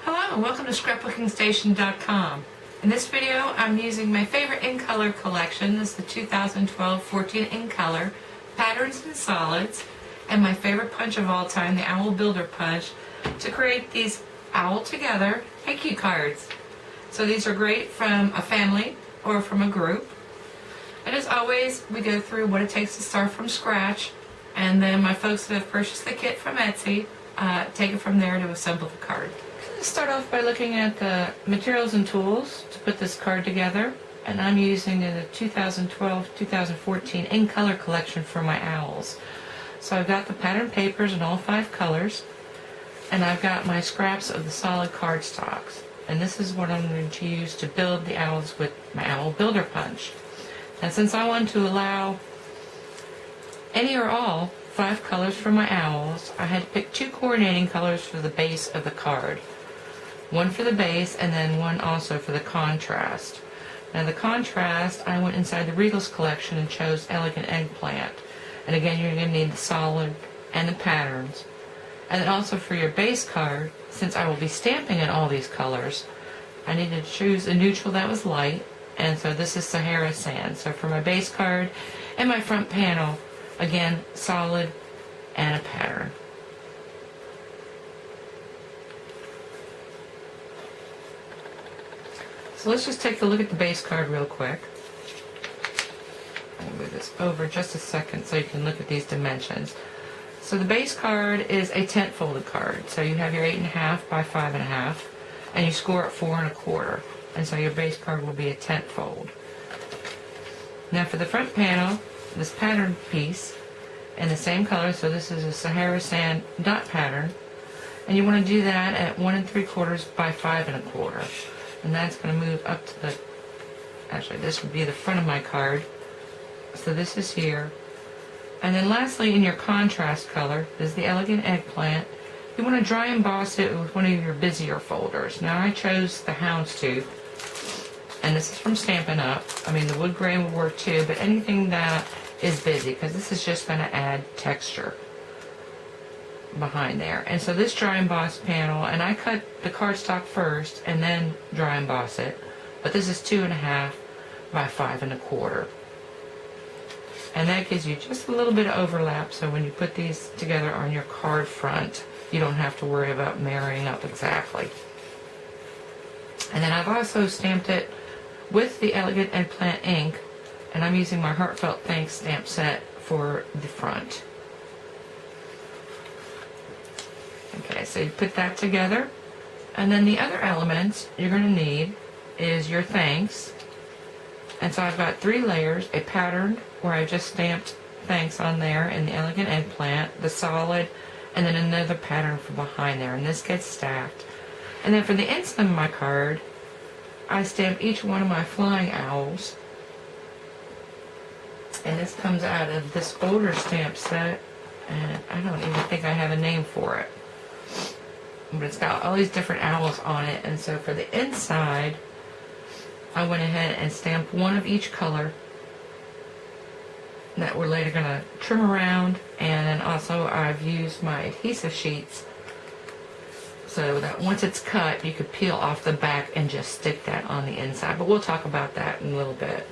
Hello and welcome to scrapbookingstation.com. In this video I'm using my favorite in color collection. This is the 2012-14 in color patterns and solids, and my favorite punch of all time, the Owl Builder Punch, to create these owl together thank you cards. So these are great from a family or from a group. And as always, we go through what it takes to start from scratch, and then my folks that have purchased the kit from Etsy take it from there to assemble the card. Let's start off by looking at the materials and tools to put this card together, and I'm using the 2012-2014 in color collection for my owls. So I've got the pattern papers in all 5 colors, and I've got my scraps of the solid cardstocks, and this is what I'm going to use to build the owls with my Owl Builder Punch. And since I want to allow any or all 5 colors for my owls, I had to pick 2 coordinating colors for the base of the card. One for the base and then one also for the contrast. Now the contrast, I went inside the Regals collection and chose Elegant Eggplant. And again, you're going to need the solid and the patterns. And then also for your base card, since I will be stamping in all these colors, I needed to choose a neutral that was light, and so this is Sahara Sand. So for my base card and my front panel, again, solid and a pattern. So let's just take a look at the base card real quick. I'll move this over just a second so you can look at these dimensions. So the base card is a tent folded card. So you have your 8.5 by 5.5, and you score at 4 1/4. And so your base card will be a tent fold. Now for the front panel, this pattern piece in the same color, so this is a Sahara Sand dot pattern, and you want to do that at 1 3/4 by 5 1/4. And that's going to move up to the, actually this would be the front of my card. So this is here. And then lastly, in your contrast color, this is the Elegant Eggplant. You want to dry emboss it with one of your busier folders. Now I chose the Houndstooth, and this is from Stampin' Up. I mean, the wood grain will work too, but anything that is busy, because this is just going to add texture behind there. And so this dry emboss panel, and I cut the cardstock first and then dry emboss it, but this is 2.5 by 5 1/4. And that gives you just a little bit of overlap, so when you put these together on your card front, you don't have to worry about marrying up exactly. And then I've also stamped it with the Elegant Eggplant ink, and I'm using my Heartfelt Thanks stamp set for the front. Okay, so you put that together, and then the other elements you're going to need is your thanks. And so I've got 3 layers, a pattern where I just stamped thanks on there in the Elegant Eggplant, the solid, and then another pattern for behind there, and this gets stacked. And then for the inside of my card, I stamp each one of my flying owls, and this comes out of this older stamp set, and I don't even think I have a name for it, but it's got all these different owls on it. And so for the inside, I went ahead and stamped one of each color that we're later going to trim around, and then also I've used my adhesive sheets so that once it's cut, you could peel off the back and just stick that on the inside, but we'll talk about that in a little bit.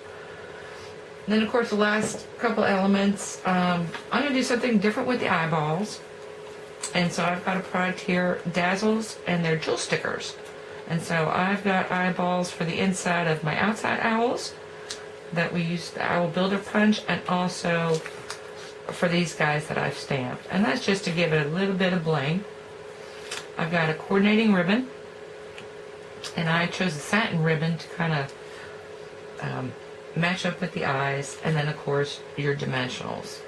And then of course the last couple elements, I'm going to do something different with the eyeballs, and so I've got a product here, Dazzles, and they're jewel stickers. And so I've got eyeballs for the inside of my outside owls that we use the Owl Builder Punch, and also for these guys that I've stamped. And that's just to give it a little bit of bling. I've got a coordinating ribbon, and I chose a satin ribbon to kind of match up with the eyes, and then of course your dimensionals.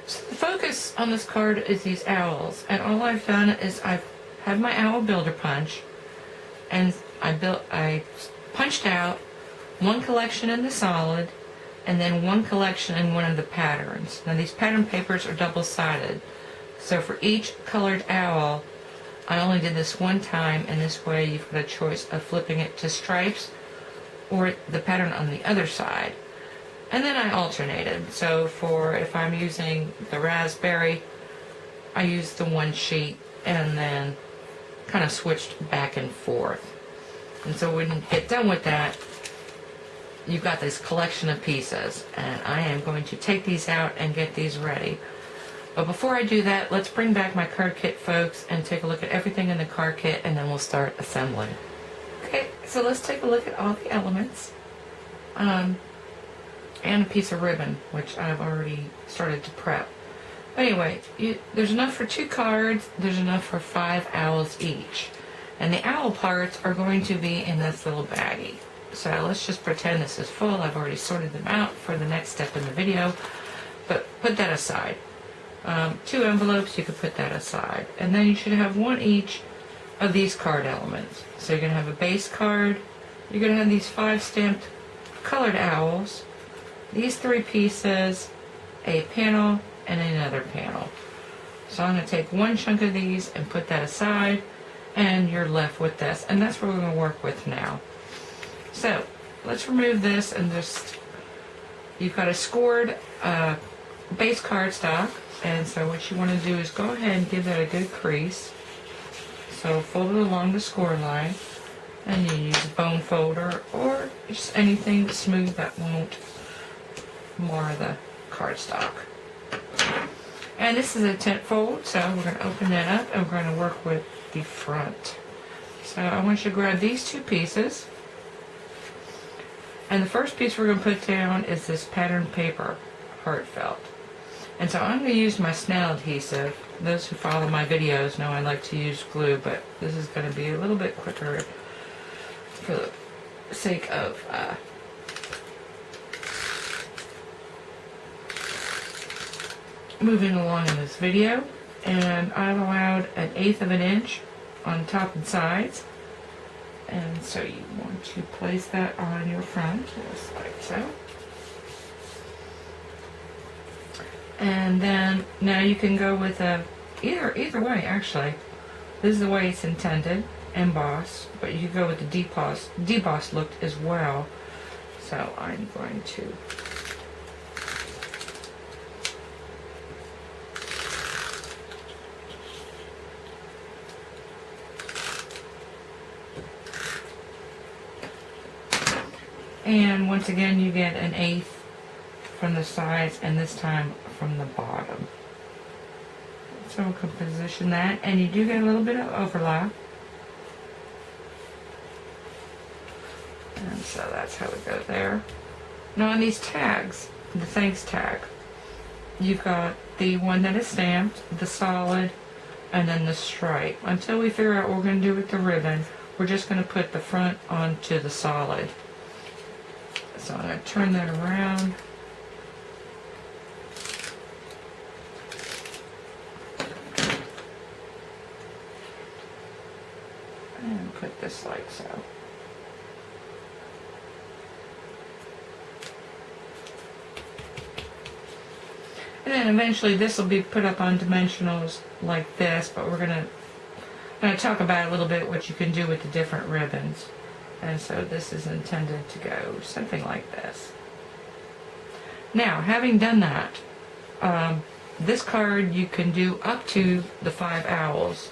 So the focus on this card is these owls, and all I've done is I've had my Owl Builder Punch, and I punched out one collection in the solid, and then one collection in one of the patterns. Now these pattern papers are double-sided, so for each colored owl, I only did this one time, and this way you've got a choice of flipping it to stripes or the pattern on the other side. And then I alternated. So for if I'm using the raspberry I used the one sheet and then kind of switched back and forth. And so when you get done with that, you've got this collection of pieces, and I am going to take these out and get these ready. But before I do that, let's bring back my card kit, folks, and take a look at everything in the card kit, and then we'll start assembling. Okay, so let's take a look at all the elements. And a piece of ribbon, which I've already started to prep. Anyway, there's enough for 2 cards, there's enough for 5 owls each. And the owl parts are going to be in this little baggie. So let's just pretend this is full. I've already sorted them out for the next step in the video, but put that aside. 2 envelopes, you could put that aside. And then you should have 1 each of these card elements. So you're going to have a base card, you're going to have these 5 stamped colored owls, these 3 pieces, a panel, and another panel. So I'm going to take 1 chunk of these and put that aside, and you're left with this. And that's what we're going to work with now. So let's remove this, and just, you've got a scored base cardstock, and so what you want to do is go ahead and give that a good crease. So fold it along the score line, and you use a bone folder or just anything smooth that won't mar the cardstock. And this is a tent fold, so we're going to open that up and we're going to work with the front. So I want you to grab these 2 pieces, and the first piece we're going to put down is this pattern paper, heartfelt. And so I'm going to use my snail adhesive. Those who follow my videos know I like to use glue, but this is going to be a little bit quicker for the sake of moving along in this video. And I've allowed 1/8 of an inch on top and sides, and so you want to place that on your front just like so. And then now you can go with either way. Actually, this is the way it's intended, embossed, but you can go with the debossed look as well. So I'm going to and once again you get 1/8 from the sides, and this time from the bottom. So we can position that, and you do get a little bit of overlap. And so that's how we go there. Now on these tags, the thanks tag, you've got the one that is stamped, the solid, and then the stripe. Until we figure out what we're going to do with the ribbon, we're just going to put the front onto the solid. So I'm going to turn that around. And put this like so. And then eventually this will be put up on dimensionals like this, but we're going to talk about a little bit what you can do with the different ribbons. And so this is intended to go something like this. Now, having done that, this card you can do up to the 5 owls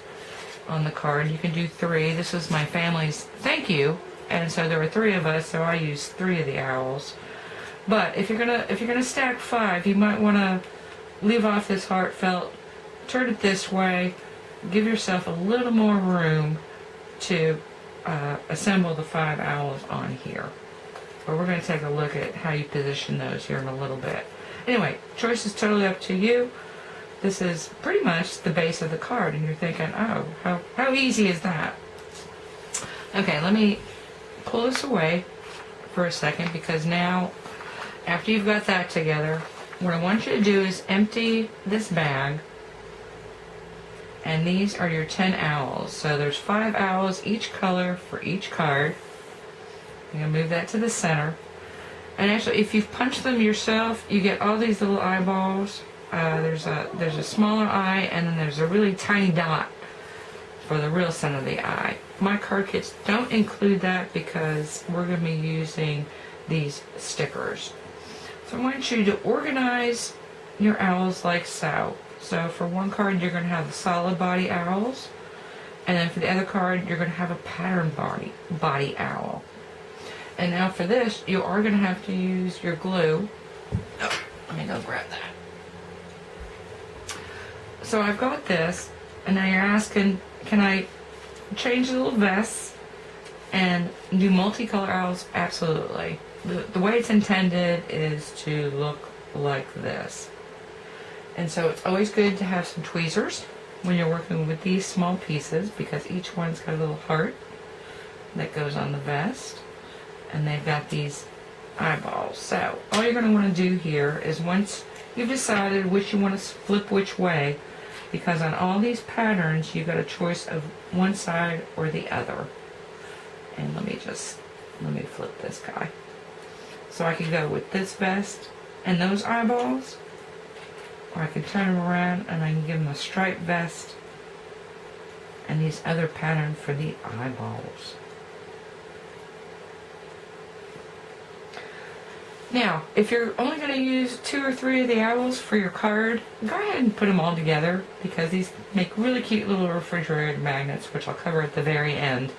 on the card. You can do 3. This was my family's thank you, and so there were 3 of us, so I used 3 of the owls. But if you're gonna stack 5, you might want to leave off this heartfelt, turn it this way, give yourself a little more room to assemble the 5 owls on here. But we're going to take a look at how you position those here in a little bit. Anyway, choice is totally up to you. This is pretty much the base of the card, and you're thinking, oh, how easy is that? Okay, let me pull this away for a second, because now, after you've got that together, what I want you to do is empty this bag, and these are your 10 owls. So there's 5 owls, each color for each card. I'm going to move that to the center. And actually, if you've punched them yourself, you get all these little eyeballs. There's a smaller eye, and then there's a really tiny dot for the real center of the eye. My card kits don't include that because we're going to be using these stickers. So I want you to organize your owls like so. So for one card, you're going to have the solid body owls. And then for the other card, you're going to have a pattern body owl. And now for this, you are going to have to use your glue. Oh, let me go grab that. So I've got this, and now you're asking, can I change the little vests and do multicolor owls? Absolutely. The way it's intended is to look like this. And so it's always good to have some tweezers when you're working with these small pieces, because each one's got a little heart that goes on the vest, and they've got these eyeballs. So all you're going to want to do here is, once you've decided which you want to flip which way, because on all these patterns you've got a choice of one side or the other. And let me flip this guy. So I can go with this vest and those eyeballs, or I can turn them around and I can give them a striped vest and these other patterns for the eyeballs. Now, if you're only going to use 2 or 3 of the owls for your card, go ahead and put them all together, because these make really cute little refrigerator magnets, which I'll cover at the very end.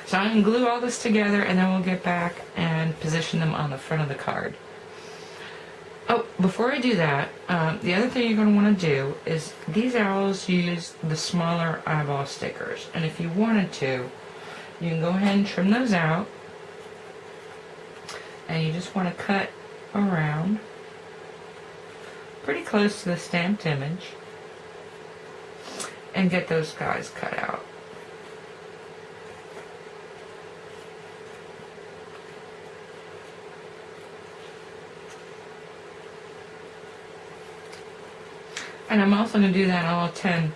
So I'm going to glue all this together, and then we'll get back and position them on the front of the card. Oh, before I do that, the other thing you're going to want to do is, these owls use the smaller eyeball stickers, and if you wanted to, you can go ahead and trim those out, and you just want to cut around pretty close to the stamped image and get those guys cut out. And I'm also going to do that on all 10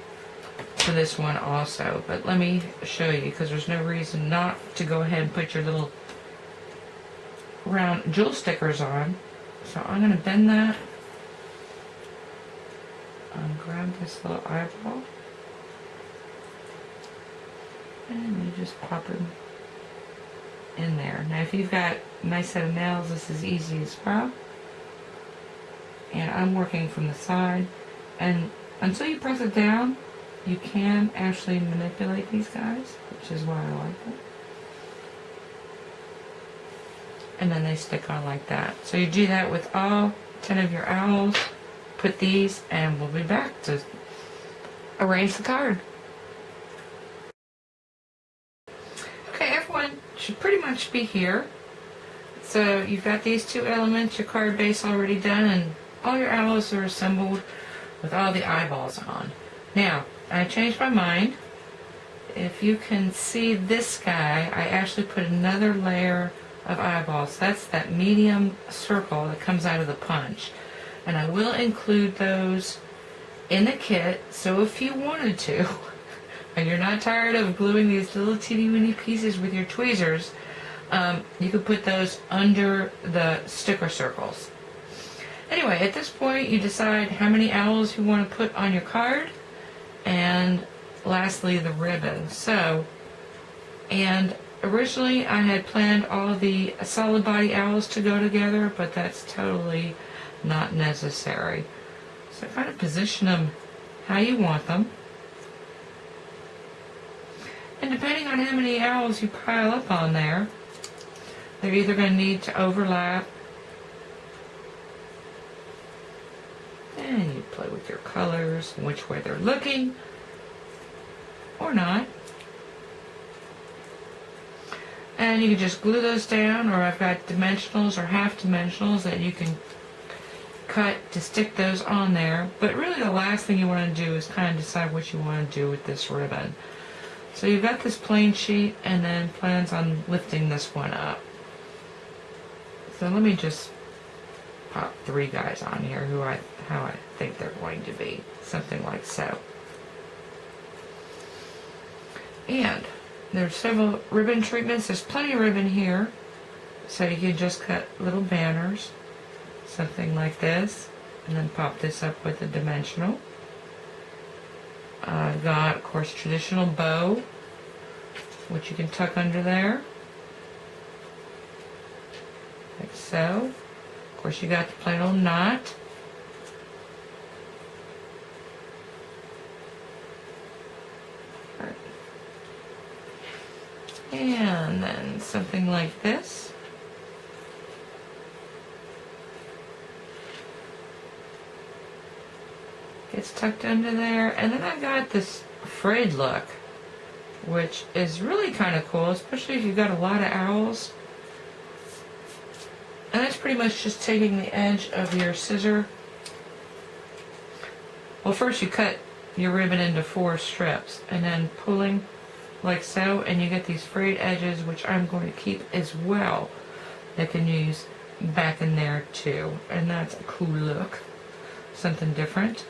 for this one also, but let me show you, because there's no reason not to go ahead and put your little round jewel stickers on. So I'm going to bend that and grab this little eyeball, and you just pop them in there. Now if you've got a nice set of nails, this is easy as well. And I'm working from the side, and until you press it down, you can actually manipulate these guys, which is why I like them. And then they stick on like that. So you do that with all 10 of your owls. Put these, and we'll be back to arrange the card. Okay, everyone should pretty much be here. So you've got these 2 elements, your card base already done, and all your owls are assembled with all the eyeballs on. Now, I changed my mind. If you can see this guy, I actually put another layer of eyeballs. That's that medium circle that comes out of the punch, and I will include those in the kit. So if you wanted to, and you're not tired of gluing these little teeny weeny pieces with your tweezers, you could put those under the sticker circles. Anyway, at this point you decide how many owls you want to put on your card, and lastly the ribbon. And originally I had planned all of the solid body owls to go together, but that's totally not necessary. So kind of position them how you want them. And depending on how many owls you pile up on there, they're either going to need to overlap, and you play with your colors and which way they're looking or not. And you can just glue those down, or I've got dimensionals or half dimensionals that you can cut to stick those on there. But really the last thing you want to do is kind of decide what you want to do with this ribbon. So you've got this plain sheet, and then plans on lifting this one up. So let me just pop 3 guys on here how I think they're going to be. Something like so. And there's several ribbon treatments. There's plenty of ribbon here, so you can just cut little banners, something like this, and then pop this up with a dimensional. I've got, of course, traditional bow, which you can tuck under there, like so. Of course, you got the plain old knot. And then something like this. Gets tucked under there. And then I got this frayed look, which is really kind of cool, especially if you've got a lot of owls. And that's pretty much just taking the edge of your scissor. Well, first you cut your ribbon into 4 strips and then pulling like so, and you get these frayed edges, which I'm going to keep as well. I can use back in there too, and that's a cool look, something different.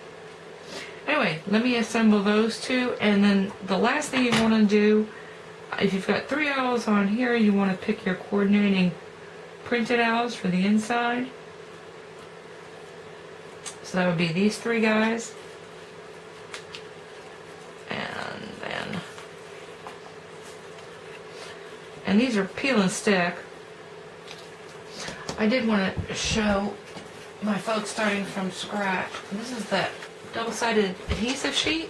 Anyway, let me assemble those two, and then the last thing you want to do, if you've got 3 owls on here, you want to pick your coordinating printed owls for the inside. So that would be these 3 guys. And these are peel and stick. I did want to show my folks starting from scratch. This is that double-sided adhesive sheet.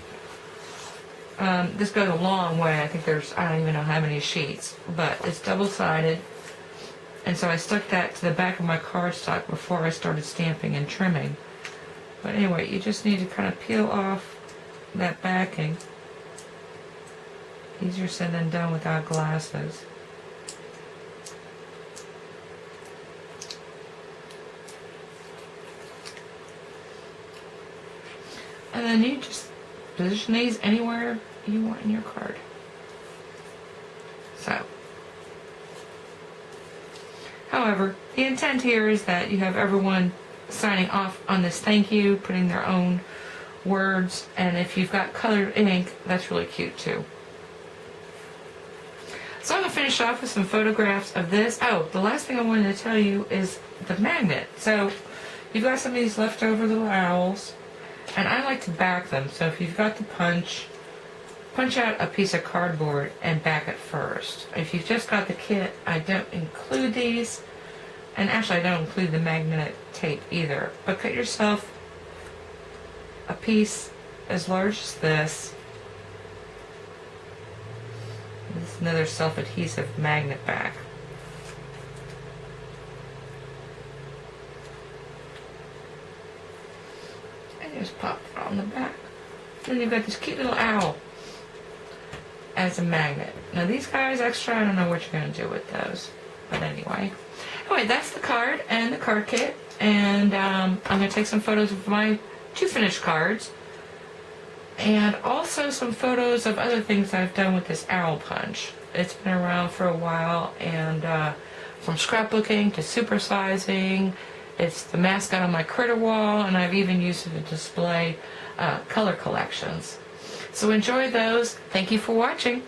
This goes a long way. I think there's, I don't even know how many sheets, but it's double-sided. And so I stuck that to the back of my cardstock before I started stamping and trimming. But anyway, you just need to kind of peel off that backing. Easier said than done without glasses. And then you just position these anywhere you want in your card. So, however, the intent here is that you have everyone signing off on this thank you, putting their own words, and if you've got colored ink, that's really cute too. So I'm going to finish off with some photographs of this. Oh, the last thing I wanted to tell you is the magnet. So you've got some of these leftover little owls, and I like to back them. So if you've got the punch out a piece of cardboard and back it first. If you've just got the kit, I don't include these, and actually I don't include the magnetic tape either. But cut yourself a piece as large as this. This is another self-adhesive magnet back. And just pop it on the back. Then you've got this cute little owl as a magnet. Now these guys extra, I don't know what you're going to do with those. But anyway, that's the card and the card kit. And I'm going to take some photos of my 2 finished cards. And also some photos of other things I've done with this owl punch. It's been around for a while, and from scrapbooking to supersizing, it's the mascot on my critter wall, and I've even used it to display color collections. So enjoy those. Thank you for watching.